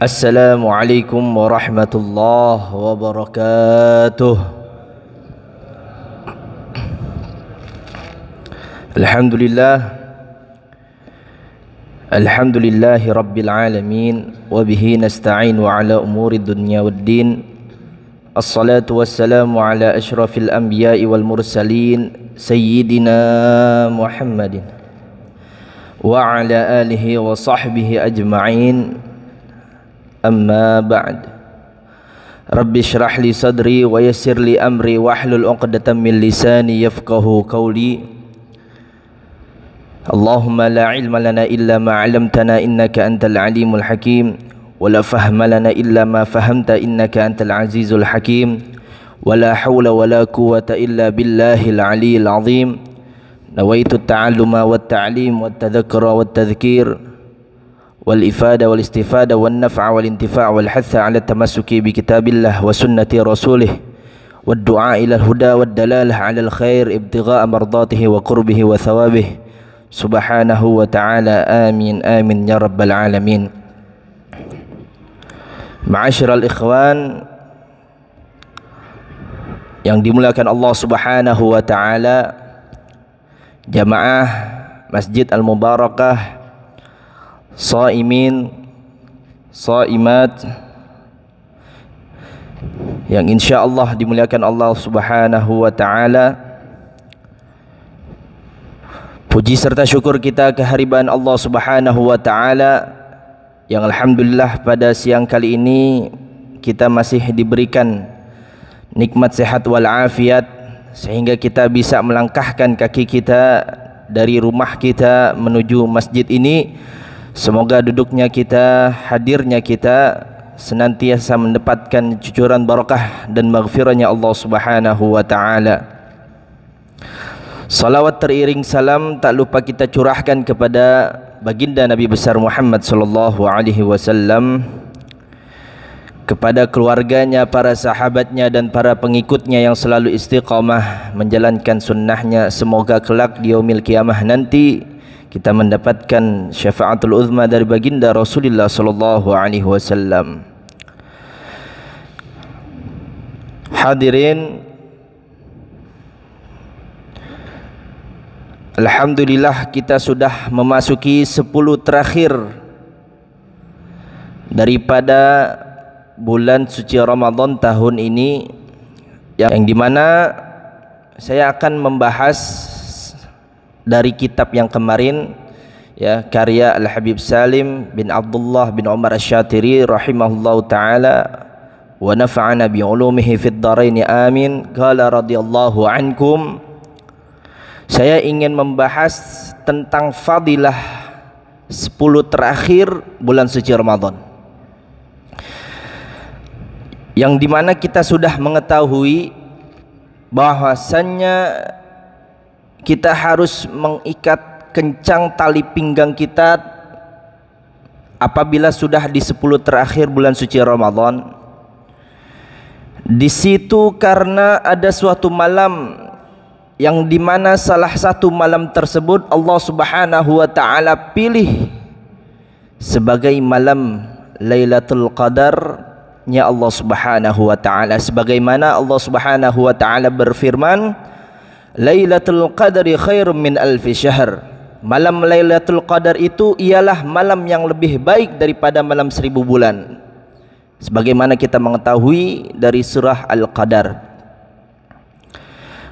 Assalamualaikum warahmatullahi wabarakatuh. Alhamdulillahi rabbil alamin wa bihi nasta'inu ala umuri dunya waddin. Assalatu wassalamu ala ashrafil anbiya'i wal mursalin sayyidina Muhammadin wa ala alihi wa sahbihi ajma'in. Amma ba'd. Rabbi shrah li sadri wa yassir li amri wahlul 'uqdatam min lisani yafqahu qawli. Allahumma la ilma lana illa ma 'allamtana innaka antal alimul hakim wa la fahma lana illa ma fahamta innaka antal azizul hakim wa la hawla wa la quwwata illa billahil aliyyil azim. Nawaitu at-ta'alluma wat ta'lim wat tadhakkura wat tadhkir wal ifada wal istifada wan naf'a wal intifa' wal hatha 'ala tamassuki bi kitabillah wa sunnati rasulih wad du'a ila al huda wad dalalah 'ala al khair ibtigha'a mardatihi wa qurbihi wa thawabih subhanahu wa ta'ala. Amin amin ya rabbal alamin. Ma'asyiral ikhwan yang dimuliakan Allah subhanahu wa ta'ala, jamaah Masjid Al-Mubarakah, shaimin, shaimat yang insyaallah dimuliakan Allah subhanahu wa ta'ala. Puji serta syukur kita kehadiran Allah subhanahu wa ta'ala yang alhamdulillah pada siang kali ini kita masih diberikan nikmat sehat wal afiat sehingga kita bisa melangkahkan kaki kita dari rumah kita menuju masjid ini. Semoga duduknya kita, hadirnya kita senantiasa mendapatkan cucuran barakah dan maghfirahnya Allah subhanahu wa ta'ala. Salawat teriring salam tak lupa kita curahkan kepada baginda Nabi besar Muhammad sallallahu alaihi wasallam, kepada keluarganya, para sahabatnya dan para pengikutnya yang selalu istiqamah menjalankan sunnahnya. Semoga kelak di yaumil qiyamah nanti kita mendapatkan syafaatul uzma dari baginda Rasulullah sallallahu alaihi wasallam. Hadirin, alhamdulillah kita sudah memasuki 10 terakhir daripada bulan suci Ramadan tahun ini, yang dimana saya akan membahas dari kitab yang kemarin, ya, karya Al-Habib Salim bin Abdullah bin Umar Asy-Syatiri rahimahullahu taala wa nafa'ana bi ulumihi fid dharain amin. Qala radhiyallahu ankum. Saya ingin membahas tentang fadilah 10 terakhir bulan suci Ramadan, yang dimana kita sudah mengetahui bahwasannya kita harus mengikat kencang tali pinggang kita apabila sudah di 10 terakhir bulan suci Ramadan. Di situ karena ada suatu malam yang dimana salah satu malam tersebut Allah subhanahu wa ta'ala pilih sebagai malam Lailatul Qadarnya Allah subhanahu wa ta'ala, sebagaimana Allah subhanahu wa ta'ala berfirman, Lailatul Qadri khairum min alfi syahr. Malam Lailatul Qadar itu ialah malam yang lebih baik daripada malam 1000 bulan, sebagaimana kita mengetahui dari surah Al-Qadar.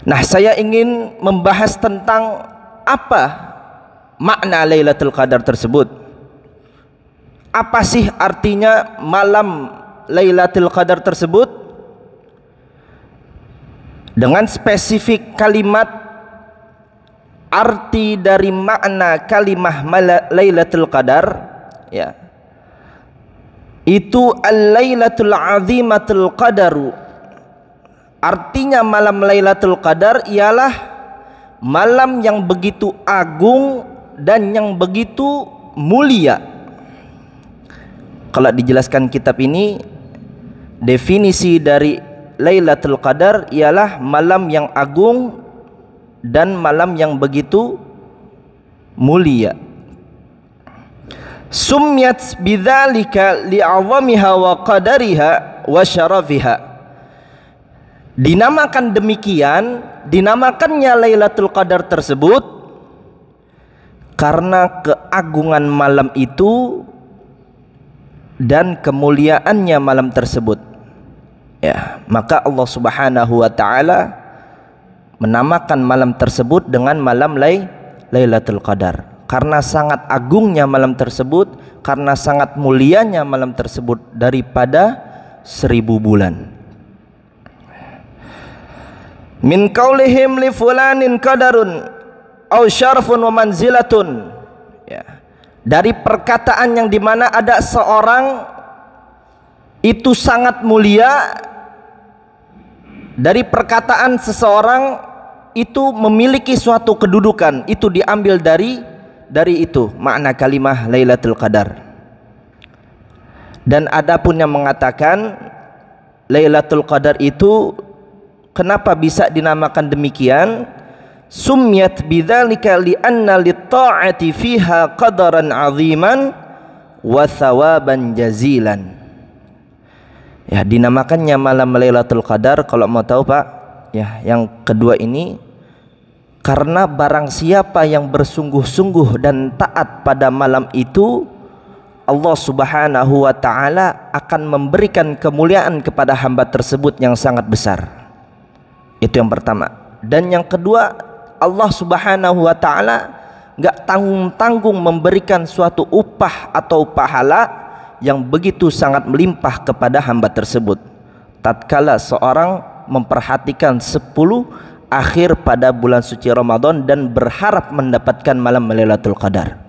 Nah, saya ingin membahas tentang apa makna Lailatul Qadar tersebut. Apa sih artinya malam Lailatul Qadar tersebut? Dengan spesifik kalimat, arti dari makna kalimah Lailatul Qadar, ya, itu al-lailatul azimatul qadaru. Artinya malam Lailatul Qadar ialah malam yang begitu agung dan yang begitu mulia. Kalau dijelaskan kitab ini, definisi dari Lailatul Qadar ialah malam yang agung dan malam yang begitu mulia. Summiyat bidzalika li'azamiha wa qadariha wa syarafiha. Dinamakan demikian, dinamakannya Lailatul Qadar tersebut karena keagungan malam itu dan kemuliaannya malam tersebut. Ya, maka Allah Subhanahu wa taala menamakan malam tersebut dengan malam Lailatul Qadar karena sangat agungnya malam tersebut, karena sangat mulianya malam tersebut daripada 1000 bulan. Min qaulihim li fulanin qadarun au syarfun wa manzilatun, ya, dari perkataan yang dimana ada seorang itu sangat mulia, dari perkataan seseorang itu memiliki suatu kedudukan, itu diambil dari itu makna kalimah Lailatul Qadar. Dan adapun yang mengatakan Lailatul Qadar itu kenapa bisa dinamakan demikian? Summiyat bidzalika li'anna lit-ta'ati fiha qadaran 'aziman wa thawaban jazilan. Ya, dinamakannya malam Lailatul Qadar kalau mau tahu Pak, ya, yang kedua ini karena barang siapa yang bersungguh-sungguh dan taat pada malam itu, Allah Subhanahu wa taala akan memberikan kemuliaan kepada hamba tersebut yang sangat besar. Itu yang pertama. Dan yang kedua, Allah Subhanahu wa taala enggak tanggung-tanggung memberikan suatu upah atau pahala yang begitu sangat melimpah kepada hamba tersebut tatkala seorang memperhatikan 10 akhir pada bulan suci Ramadan dan berharap mendapatkan malam Lailatul Qadar.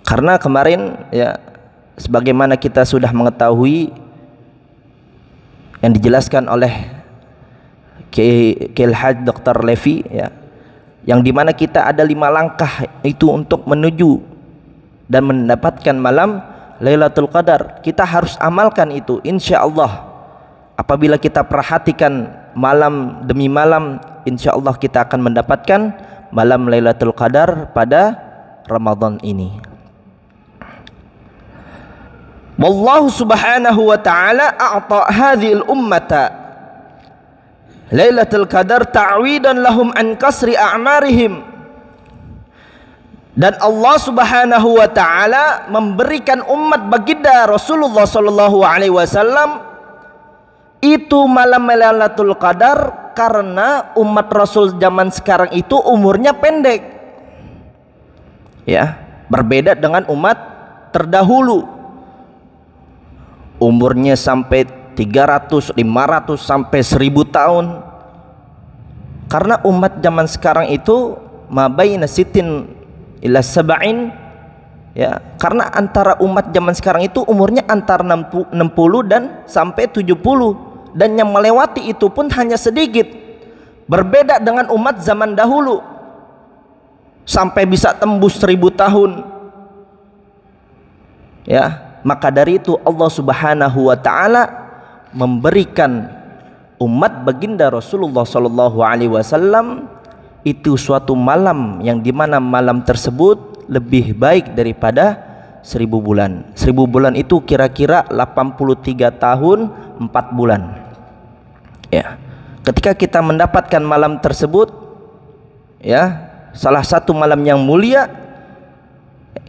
Karena kemarin, ya, sebagaimana kita sudah mengetahui yang dijelaskan oleh Kiai Haji Dr. Levi, ya, yang dimana kita ada 5 langkah itu untuk menuju dan mendapatkan malam Lailatul Qadar. Kita harus amalkan itu, insya Allah. Apabila kita perhatikan malam demi malam, insya Allah kita akan mendapatkan malam Lailatul Qadar pada Ramadan ini. Wallahu subhanahu wa ta'ala a'ta hadhil ummata Lailatul Qadar ta'widan lahum an kasri a'marihim. Dan Allah Subhanahu wa taala memberikan umat baginda Rasulullah sallallahu alaihi wasallam itu malam Lailatul Qadar karena umat Rasul zaman sekarang itu umurnya pendek. Ya, berbeda dengan umat terdahulu. Umurnya sampai 300, 500 sampai 1000 tahun. Karena umat zaman sekarang itu mabaina sitin ila sab'in, ya, karena antara umat zaman sekarang itu umurnya antara 60 dan sampai 70, dan yang melewati itu pun hanya sedikit, berbeda dengan umat zaman dahulu sampai bisa tembus 1000 tahun, ya. Maka dari itu Allah Subhanahu wa taala memberikan umat baginda Rasulullah sallallahu alaihi wasallam itu suatu malam yang dimana malam tersebut lebih baik daripada 1000 bulan. 1000 bulan itu kira-kira 83 tahun 4 bulan. Ya. Ketika kita mendapatkan malam tersebut, ya, salah satu malam yang mulia,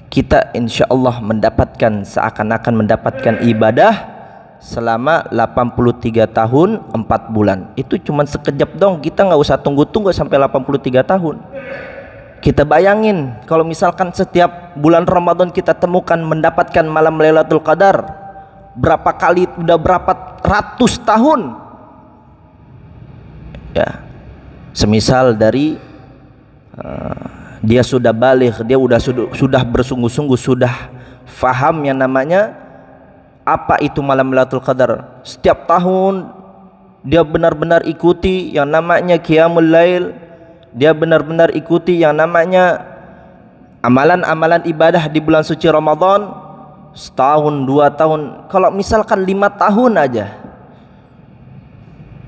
kita insya Allah mendapatkan seakan-akan mendapatkan ibadah selama 83 tahun 4 bulan. Itu cuma sekejap dong, kita nggak usah tunggu-tunggu sampai 83 tahun. Kita bayangin kalau misalkan setiap bulan Ramadan kita temukan mendapatkan malam Lailatul Qadar, berapa kali, udah berapa ratus tahun, ya. Semisal dari dia sudah baligh, dia sudah bersungguh-sungguh, sudah faham yang namanya apa itu malam Lailatul Qadar. Setiap tahun dia benar-benar ikuti yang namanya Qiyamul Lail, dia benar-benar ikuti yang namanya amalan-amalan ibadah di bulan suci Ramadan. Setahun, 2 tahun, kalau misalkan 5 tahun aja,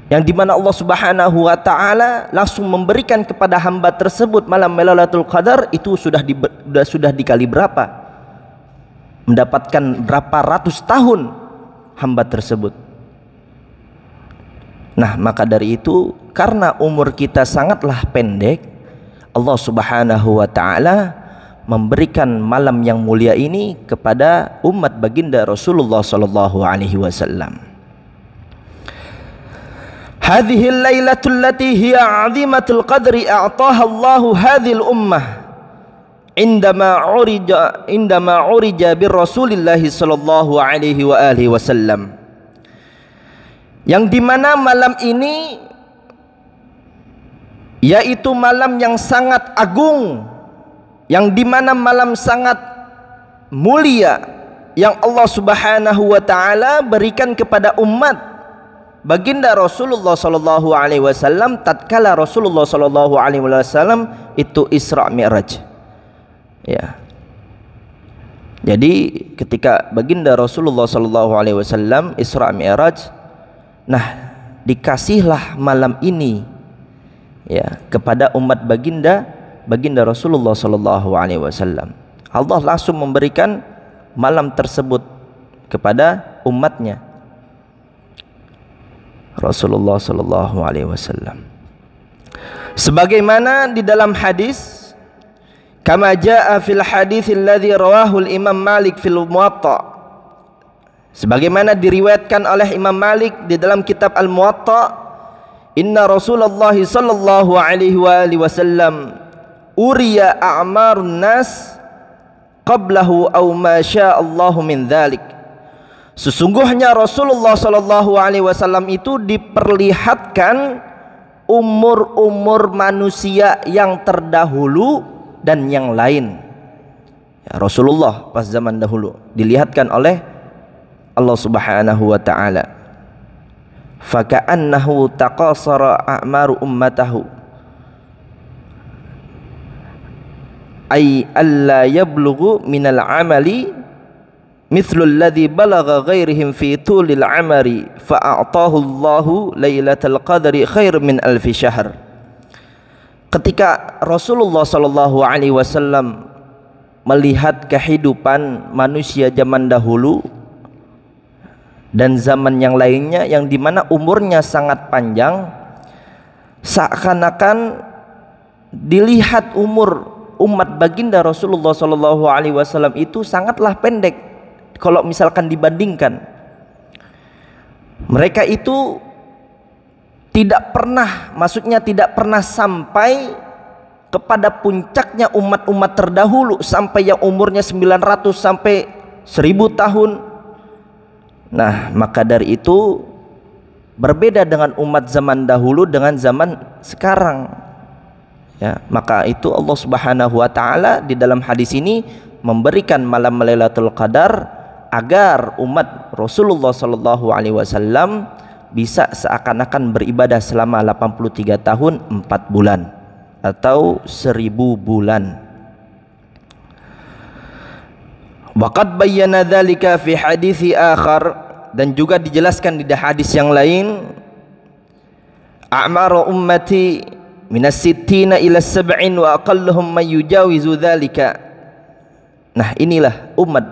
yang dimana Allah Subhanahu wa ta'ala langsung memberikan kepada hamba tersebut malam Lailatul Qadar, itu sudah dikali berapa? mendapatkan berapa ratus tahun hamba tersebut. Nah, maka dari itu karena umur kita sangatlah pendek, Allah Subhanahu wa taala memberikan malam yang mulia ini kepada umat baginda Rasulullah sallallahu alaihi wasallam. Hadhihi al-lailatul lati hiya 'azimatul qadri a'taha Allahu hadhil ummah indama urija bir Rasulillah sallallahu alaihi wa alihi wasallam. Yang dimana malam ini yaitu malam yang sangat agung, yang dimana malam sangat mulia yang Allah Subhanahu wa taala berikan kepada umat baginda Rasulullah sallallahu alaihi wasallam tatkala Rasulullah sallallahu alaihi wasallam itu Isra Mi'raj. Ya. Jadi ketika baginda Rasulullah sallallahu alaihi wasallam Isra Mi'raj, nah, dikasihlah malam ini ya kepada umat baginda Rasulullah sallallahu alaihi wasallam. Allah langsung memberikan malam tersebut kepada umatnya Rasulullah sallallahu alaihi wasallam. Sebagaimana di dalam hadis, kama jaa fil hadits alladzi rawahu al-Imam Malik fil Muwatta, sebagaimana diriwayatkan oleh Imam Malik di dalam kitab Al-Muwatta, inna Rasulullah sallallahu alaihi wasallam uriya a'marun nas qablahu aw ma sya'allahu min dzalik. Sesungguhnya Rasulullah sallallahu alaihi wasallam itu diperlihatkan umur-umur manusia yang terdahulu dan yang lain. Ya, Rasulullah pas zaman dahulu dilihatkan oleh Allah Subhanahu wa ta'ala, faka'annahu taqasara a'maru ummatahu ay alla yablughu minal amali mithlu alladhi balagha ghairihim fi tulil amari fa'a'tahu Allahu lailatul qadri khair min alfi syahr. Ketika Rasulullah sallallahu alaihi wasallam melihat kehidupan manusia zaman dahulu dan zaman yang lainnya yang dimana umurnya sangat panjang, seakan-akan dilihat umur umat baginda Rasulullah sallallahu alaihi wasallam itu sangatlah pendek kalau misalkan dibandingkan. Mereka itu tidak pernah, maksudnya tidak pernah sampai kepada puncaknya umat-umat terdahulu sampai yang umurnya 900 sampai 1000 tahun. Nah, maka dari itu berbeda dengan umat zaman dahulu dengan zaman sekarang. Ya, maka itu Allah Subhanahu wa taala di dalam hadis ini memberikan malam Lailatul Qadar agar umat Rasulullah sallallahu alaihi wasallam bisa seakan-akan beribadah selama 83 tahun 4 bulan atau 1000 bulan. Waqad bayyana dzalika fi hadits akhar, dan juga dijelaskan di hadis yang lain, a'maru ummati minas sittina ila sab'in wa aqalluhum may yujawizu dzalika. Nah, inilah umat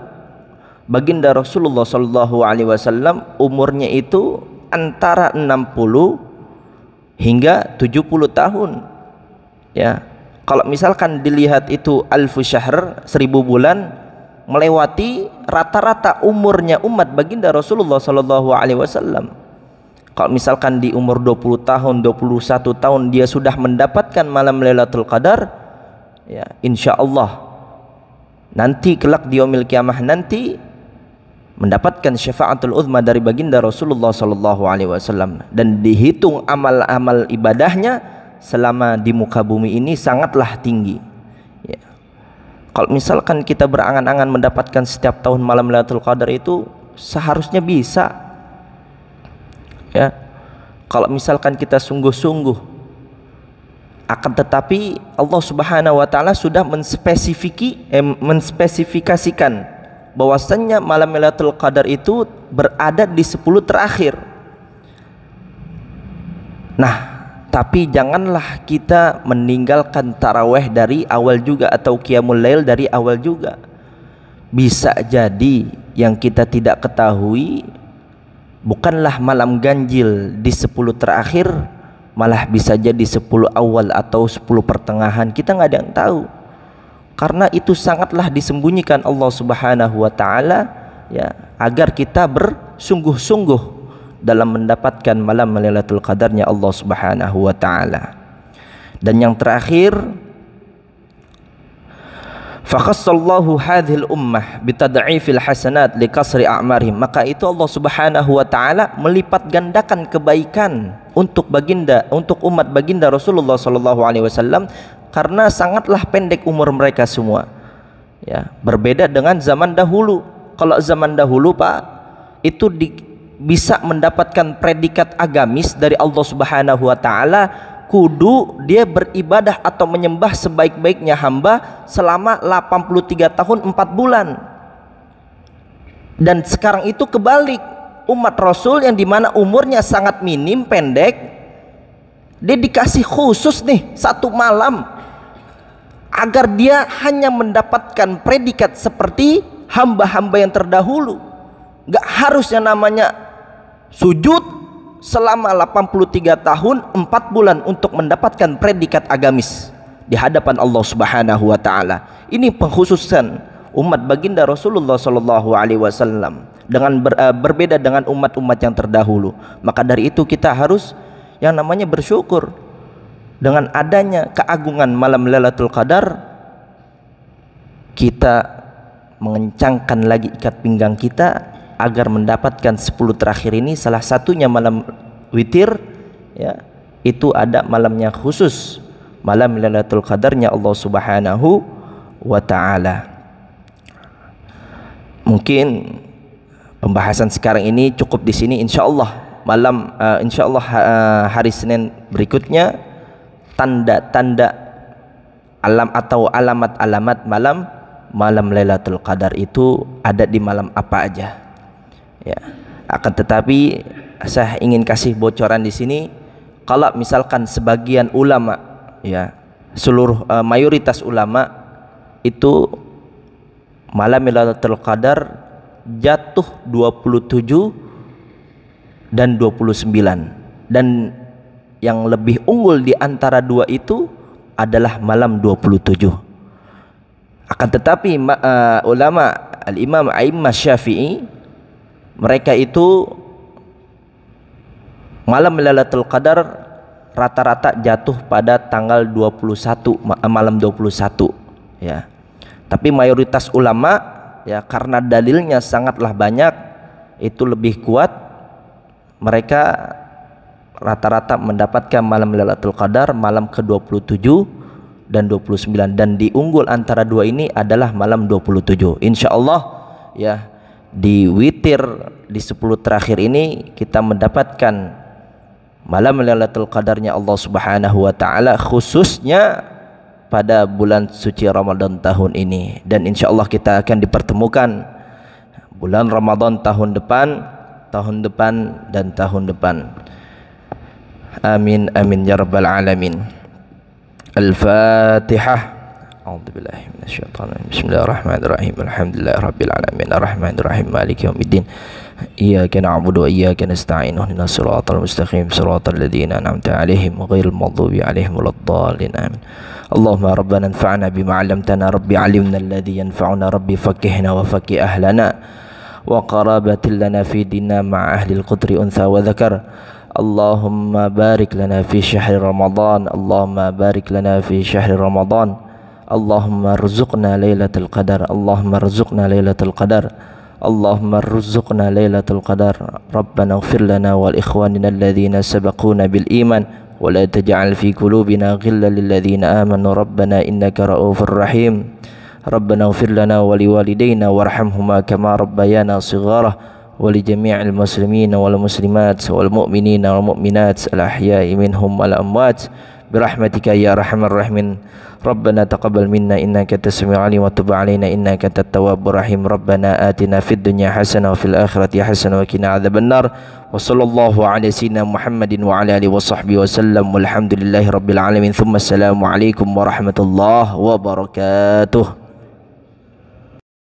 baginda Rasulullah sallallahu alaihi wasallam umurnya itu antara 60 hingga 70 tahun. Ya, kalau misalkan dilihat itu alfu syahr 1000 bulan, melewati rata-rata umurnya umat baginda Rasulullah sallallahu alaihi wasallam. Kalau misalkan di umur 20 tahun, 21 tahun dia sudah mendapatkan malam Lailatul Qadar, ya insyaallah nanti kelak di yaumil kiamah nanti mendapatkan syafaatul uzma dari baginda Rasulullah sallallahu alaihi wasallam, dan dihitung amal-amal ibadahnya selama di muka bumi ini sangatlah tinggi. Ya. Kalau misalkan kita berangan-angan mendapatkan setiap tahun malam Lailatul Qadar itu seharusnya bisa. Ya. Kalau misalkan kita sungguh-sungguh, akan tetapi Allah Subhanahu wa taala sudah menspesifikasikan bahwasannya malam Lailatul Qadar itu berada di 10 terakhir. Nah, tapi janganlah kita meninggalkan taraweh dari awal juga atau qiyamul lail dari awal juga. bisa jadi yang kita tidak ketahui bukanlah malam ganjil di 10 terakhir, malah bisa jadi 10 awal atau 10 pertengahan. Kita nggak ada yang tahu, karena itu sangatlah disembunyikan Allah Subhanahu wa Ta'ala, ya, agar kita bersungguh-sungguh dalam mendapatkan malam Lailatul Qadarnya Allah Subhanahu wa Ta'ala. Dan yang terakhir, fakhassallahu hadhil ummah bitad'ifil hasanat likasri a'marihim, maka itu Allah Subhanahu wa Ta'ala melipat gandakan kebaikan untuk umat baginda Rasulullah sallallahu alaihi wasallam, karena sangatlah pendek umur mereka semua, ya, berbeda dengan zaman dahulu. Kalau zaman dahulu, Pak, itu bisa mendapatkan predikat agamis dari Allah Subhanahu wa Ta'ala, kudu dia beribadah atau menyembah sebaik-baiknya hamba selama 83 tahun 4 bulan. Dan sekarang itu kebalik, umat Rasul yang dimana umurnya sangat minim, pendek, dia dikasih khusus nih 1 malam agar dia hanya mendapatkan predikat seperti hamba-hamba yang terdahulu. Gak harusnya namanya sujud selama 83 tahun 4 bulan untuk mendapatkan predikat agamis di hadapan Allah Subhanahu wa Ta'ala. Ini pengkhususan umat baginda Rasulullah sallallahu alaihi wasallam dengan berbeda dengan umat-umat yang terdahulu. Maka dari itu kita harus yang namanya bersyukur dengan adanya keagungan malam Lailatul Qadar. Kita mengencangkan lagi ikat pinggang kita agar mendapatkan 10 terakhir ini. Salah satunya malam witir, ya, itu ada malamnya khusus, malam Lailatul Qadarnya Allah Subhanahu wa Ta'ala. Mungkin pembahasan sekarang ini cukup di sini. Insyaallah hari Senin berikutnya tanda-tanda atau alamat-alamat malam Lailatul Qadar itu ada di malam apa aja. Ya, akan tetapi saya ingin kasih bocoran di sini, kalau misalkan sebagian ulama, ya, seluruh mayoritas ulama itu malam Lailatul Qadar jatuh 27 dan 29, dan yang lebih unggul di antara dua itu adalah malam 27. Akan tetapi ulama Al-Imam A'immah Syafi'i, mereka itu malam Lailatul Qadar rata-rata jatuh pada tanggal 21, malam 21, ya. Tapi mayoritas ulama, ya, karena dalilnya sangatlah banyak, itu lebih kuat, mereka rata-rata mendapatkan malam Lailatul Qadar malam ke-27 dan 29, dan diunggul antara dua ini adalah malam 27. Insyaallah, ya, di witir di 10 terakhir ini kita mendapatkan malam Lailatul Qadarnya Allah Subhanahu wa Ta'ala, khususnya pada bulan suci Ramadan tahun ini. Dan insyaallah kita akan dipertemukan bulan Ramadan tahun depan dan tahun depan. Amin amin ya rabbal alamin. Al-Fatihah. A'udzu billahi minasyaitonir rajim. Bismillahirrahmanirrahim. Alhamdulillahirabbil alamin. Arrahmanirrahim. Maliki yaumiddin. Iyyaka na'budu wa iyyaka nasta'in. Ihdinas siratal mustaqim. Siratal ladzina an'amta 'alaihim ghairil maghdubi 'alaihim waladdallin. Amin. Allahumma rabbana anfa'na bima 'allamtana. Rabbi 'allimna alladhi yanfa'una. Rabbi faqqihna wa faqqih ahlana wa qarabatil lana fi dinna ma'a ahli al-qudri untha wa dzakar. Allahumma barik lana fi syahri Ramadan. Allahumma barik lana fi syahri Ramadan. Allahumma rzuqna lailatul qadar. Allahumma rzuqna lailatul qadar. Allahumma rzuqna lailatul qadar. Rabbana ighfir lana wal ikhwanina alladhina sabaquna bil iman wa la taj'al fi qulubina ghillan lil ladzina amanu rabbana innaka ra'ufur rahim. Rabbana ighfir lana wa liwalidayna warhamhuma kama rabbayana shighara wa li jami'il muslimina wal muslimat wal mu'minina wal mu'minat al ahya'i minhum wal amwat birahmatika ya arhamar rahimin. Rabbana taqabbal minna innaka antas samiul alim wa tub alaina innaka antat tawwabur rahim. Rabbana atina fid dunya hasanah wa fil akhirati hasanah wa qina adzabannar. Wa sallallahu ala sayyidina Muhammadin wa ala alihi wa sahbihi wasallam. Walhamdulillahi rabbil alamin. Tsumma assalamu alaikum warahmatullahi wabarakatuh.